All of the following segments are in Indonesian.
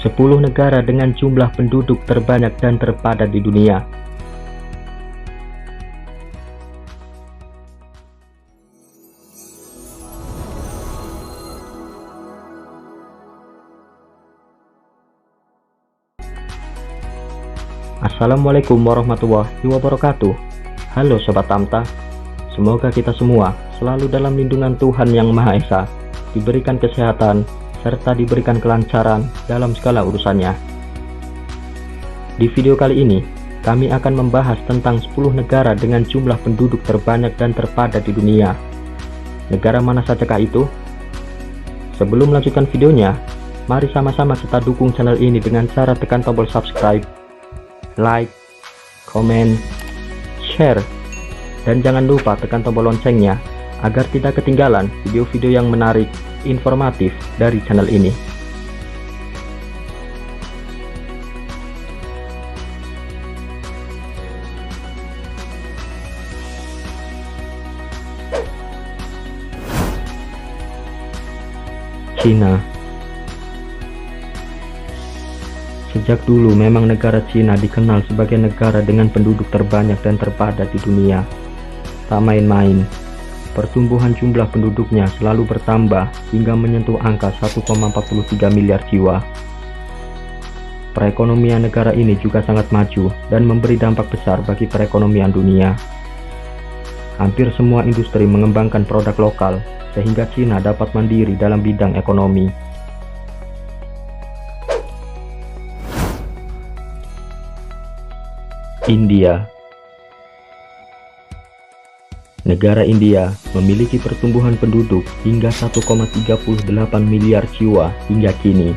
10 negara dengan jumlah penduduk terbanyak dan terpadat di dunia. Assalamualaikum warahmatullahi wabarakatuh. Halo Sobat Tamta, semoga kita semua selalu dalam lindungan Tuhan Yang Maha Esa, diberikan kesehatan, serta diberikan kelancaran dalam segala urusannya. Di video kali ini, kami akan membahas tentang 10 negara dengan jumlah penduduk terbanyak dan terpadat di dunia. Negara mana sajakah itu? Sebelum melanjutkan videonya, mari sama-sama kita dukung channel ini dengan cara tekan tombol subscribe, like, komen, share, dan jangan lupa tekan tombol loncengnya agar tidak ketinggalan video-video yang menarik, informatif dari channel ini. Cina. Sejak dulu memang negara Cina dikenal sebagai negara dengan penduduk terbanyak dan terpadat di dunia. Tak main-main, pertumbuhan jumlah penduduknya selalu bertambah hingga menyentuh angka 1,43 miliar jiwa. Perekonomian negara ini juga sangat maju dan memberi dampak besar bagi perekonomian dunia. Hampir semua industri mengembangkan produk lokal sehingga Cina dapat mandiri dalam bidang ekonomi. India. Negara India memiliki pertumbuhan penduduk hingga 1,38 miliar jiwa hingga kini.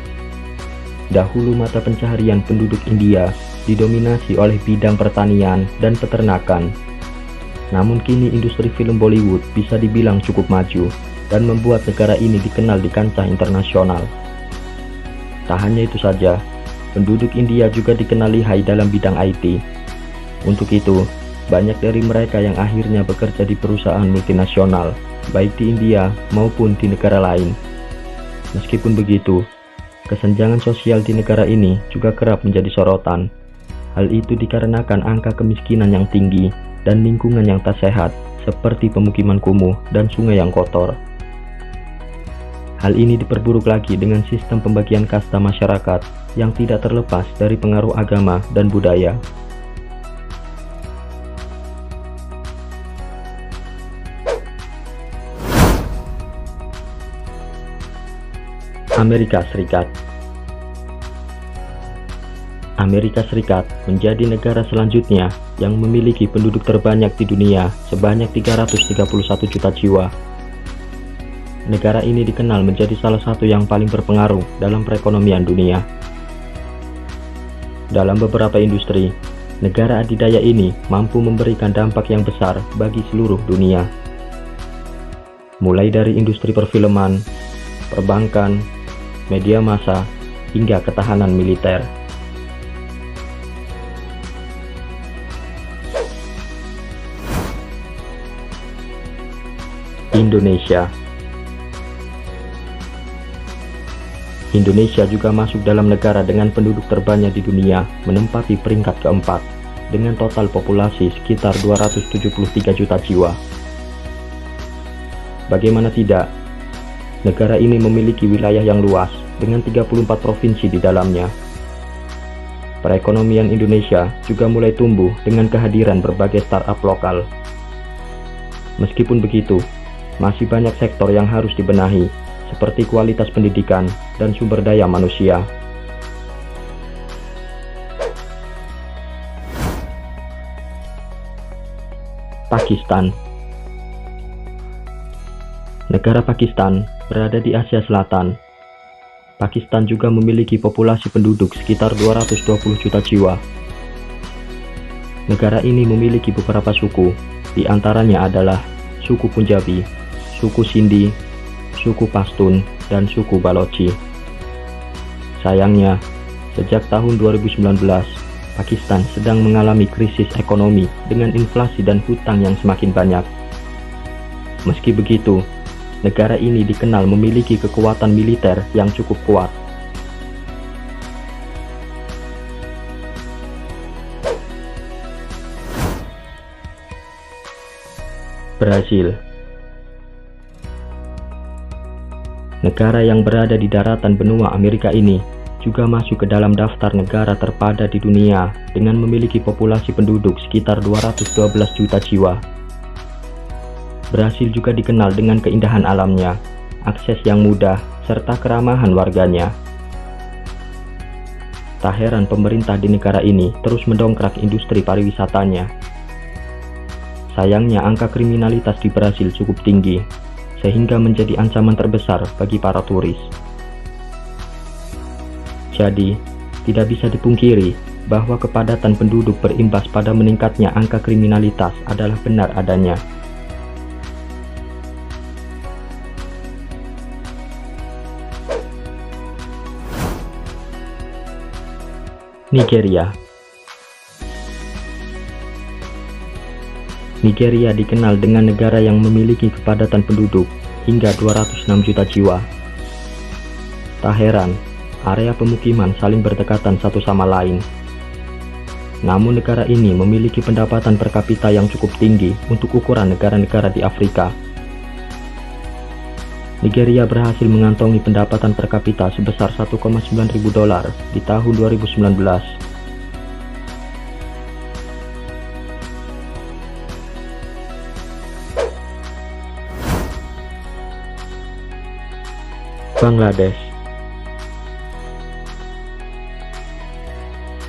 Dahulu mata pencaharian penduduk India didominasi oleh bidang pertanian dan peternakan. Namun kini industri film Bollywood bisa dibilang cukup maju dan membuat negara ini dikenal di kancah internasional. Tak hanya itu saja, penduduk India juga dikenal lihai dalam bidang IT. Untuk itu, banyak dari mereka yang akhirnya bekerja di perusahaan multinasional, baik di India maupun di negara lain. Meskipun begitu, kesenjangan sosial di negara ini juga kerap menjadi sorotan. Hal itu dikarenakan angka kemiskinan yang tinggi dan lingkungan yang tak sehat, seperti pemukiman kumuh dan sungai yang kotor. Hal ini diperburuk lagi dengan sistem pembagian kasta masyarakat yang tidak terlepas dari pengaruh agama dan budaya. Amerika Serikat. Amerika Serikat menjadi negara selanjutnya yang memiliki penduduk terbanyak di dunia sebanyak 331 juta jiwa. Negara ini dikenal menjadi salah satu yang paling berpengaruh dalam perekonomian dunia. Dalam beberapa industri, negara adidaya ini mampu memberikan dampak yang besar bagi seluruh dunia. Mulai dari industri perfilman, perbankan, media massa, hingga ketahanan militer. Indonesia. Indonesia juga masuk dalam negara dengan penduduk terbanyak di dunia, menempati peringkat keempat, dengan total populasi sekitar 273 juta jiwa. Bagaimana tidak? Negara ini memiliki wilayah yang luas dengan 34 provinsi di dalamnya. Perekonomian Indonesia juga mulai tumbuh dengan kehadiran berbagai startup lokal. Meskipun begitu, masih banyak sektor yang harus dibenahi, seperti kualitas pendidikan dan sumber daya manusia. Pakistan. Negara Pakistan berada di Asia Selatan. Pakistan juga memiliki populasi penduduk sekitar 220 juta jiwa. Negara ini memiliki beberapa suku, di antaranya adalah suku Punjabi, suku Sindhi, suku Pashtun, dan suku Balochi. Sayangnya, sejak tahun 2019, Pakistan sedang mengalami krisis ekonomi dengan inflasi dan hutang yang semakin banyak. Meski begitu, negara ini dikenal memiliki kekuatan militer yang cukup kuat. Brasil. Negara yang berada di daratan benua Amerika ini juga masuk ke dalam daftar negara terpadat di dunia dengan memiliki populasi penduduk sekitar 212 juta jiwa. Brasil juga dikenal dengan keindahan alamnya, akses yang mudah, serta keramahan warganya. Tak heran pemerintah di negara ini terus mendongkrak industri pariwisatanya. Sayangnya angka kriminalitas di Brasil cukup tinggi, sehingga menjadi ancaman terbesar bagi para turis. Jadi, tidak bisa dipungkiri bahwa kepadatan penduduk berimbas pada meningkatnya angka kriminalitas adalah benar adanya. Nigeria. Nigeria dikenal dengan negara yang memiliki kepadatan penduduk hingga 206 juta jiwa. Tak heran, area pemukiman saling berdekatan satu sama lain. Namun negara ini memiliki pendapatan per kapita yang cukup tinggi untuk ukuran negara-negara di Afrika. Nigeria berhasil mengantongi pendapatan per kapita sebesar 1,9 ribu dolar di tahun 2019. Bangladesh.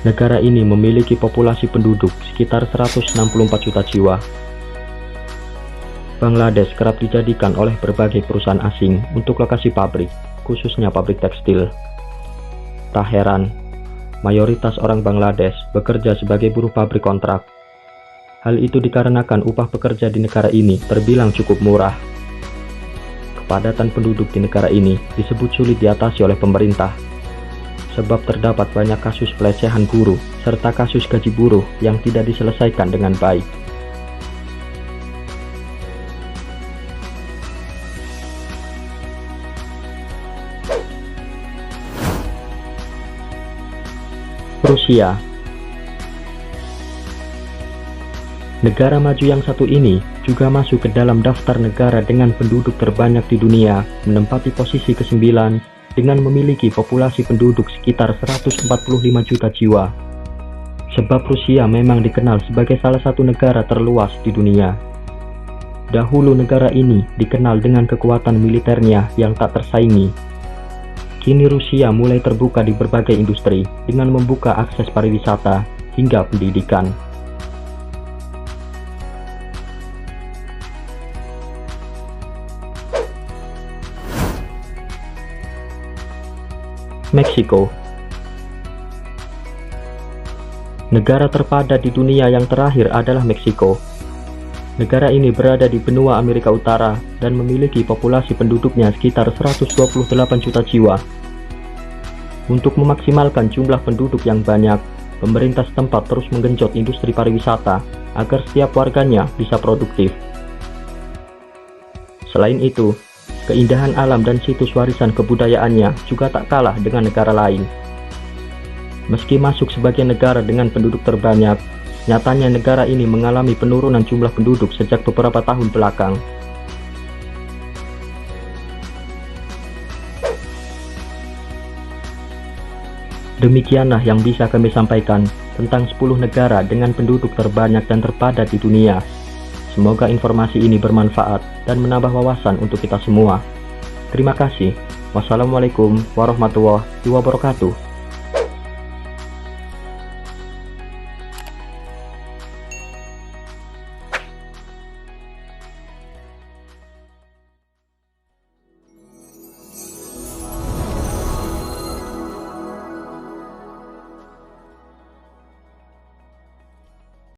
Negara ini memiliki populasi penduduk sekitar 164 juta jiwa. Bangladesh kerap dijadikan oleh berbagai perusahaan asing untuk lokasi pabrik, khususnya pabrik tekstil. Tak heran, mayoritas orang Bangladesh bekerja sebagai buruh pabrik kontrak. Hal itu dikarenakan upah pekerja di negara ini terbilang cukup murah. Kepadatan penduduk di negara ini disebut sulit diatasi oleh pemerintah, sebab terdapat banyak kasus pelecehan buruh serta kasus gaji buruh yang tidak diselesaikan dengan baik. Rusia. Negara maju yang satu ini juga masuk ke dalam daftar negara dengan penduduk terbanyak di dunia, menempati posisi ke-9 dengan memiliki populasi penduduk sekitar 145 juta jiwa. Sebab Rusia memang dikenal sebagai salah satu negara terluas di dunia. Dahulu negara ini dikenal dengan kekuatan militernya yang tak tersaingi. Kini Rusia mulai terbuka di berbagai industri dengan membuka akses pariwisata hingga pendidikan. Meksiko. Negara terpadat di dunia yang terakhir adalah Meksiko. Negara ini berada di benua Amerika Utara dan memiliki populasi penduduknya sekitar 128 juta jiwa. Untuk memaksimalkan jumlah penduduk yang banyak, pemerintah setempat terus menggenjot industri pariwisata agar setiap warganya bisa produktif. Selain itu, keindahan alam dan situs warisan kebudayaannya juga tak kalah dengan negara lain. Meski masuk sebagai negara dengan penduduk terbanyak, nyatanya negara ini mengalami penurunan jumlah penduduk sejak beberapa tahun belakang. Demikianlah yang bisa kami sampaikan tentang 10 negara dengan penduduk terbanyak dan terpadat di dunia. Semoga informasi ini bermanfaat dan menambah wawasan untuk kita semua. Terima kasih. Wassalamualaikum warahmatullahi wabarakatuh.